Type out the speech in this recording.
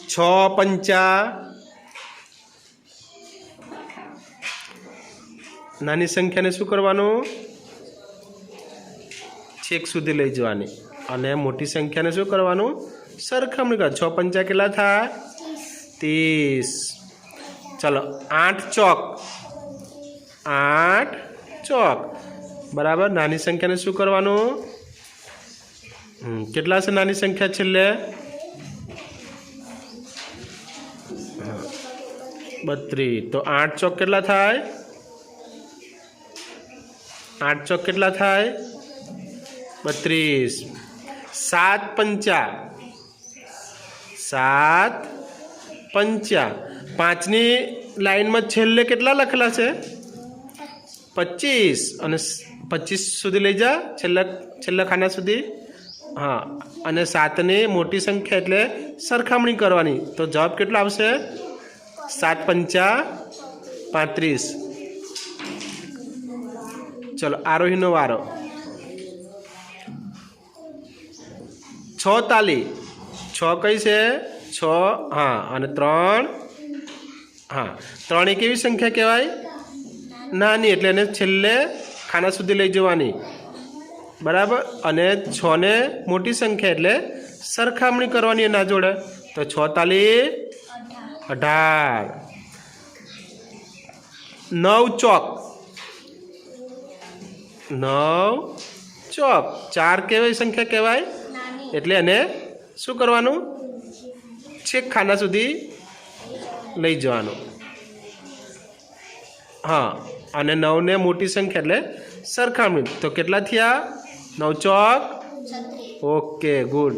छ पंचा नानी संख्या ने शू करवानुं छेक सुधी लई जवानी अने मोटी संख्या ने शू करवानुं सरखामणी कर। 6 पंचा केटला थाय 30। चलो 8 चौक 8 चौक बराबर। नानी संख्या ने शू करवानुं केटला छे नानी संख्या छेल्ले 32। तो 8 चौक केटला थाय 8 चौक केटला थाय 32। 7 पंचा 7 पंचा 5 नी लाइन में छेल्ले केटला लखेला छे 25 अने 25 सुधी लई जा छेल्ला खाना सुधी। हाँ अने 7 नी मोटी संख्या एटले सरखामणी करवानी। तो जवाब केटलो आवशे 7 पंचा 35। चलो आरोही नो वारो 6 ताली 6 कई छे 6 हाँ अने 3 हाँ 3 ए केवी संख्या कहेवाय नानी एटले एने छेल्ले खाना सुधी लई जवानी बराबर। अने 6 ने मोटी संख्या एटले सरखामणी करवानी एना जोड़े। तो 6 ताली 18। 9 चौक 9 चौक 4 केवी संख्या कहेवाय एटले एने शू करवानुं छेक खाना सुधी लई जवानुं। हाँ अने 9 ने मोटी संख्या एटले सरखामणी। तो केटला थया 9 चौक 36। Okay good.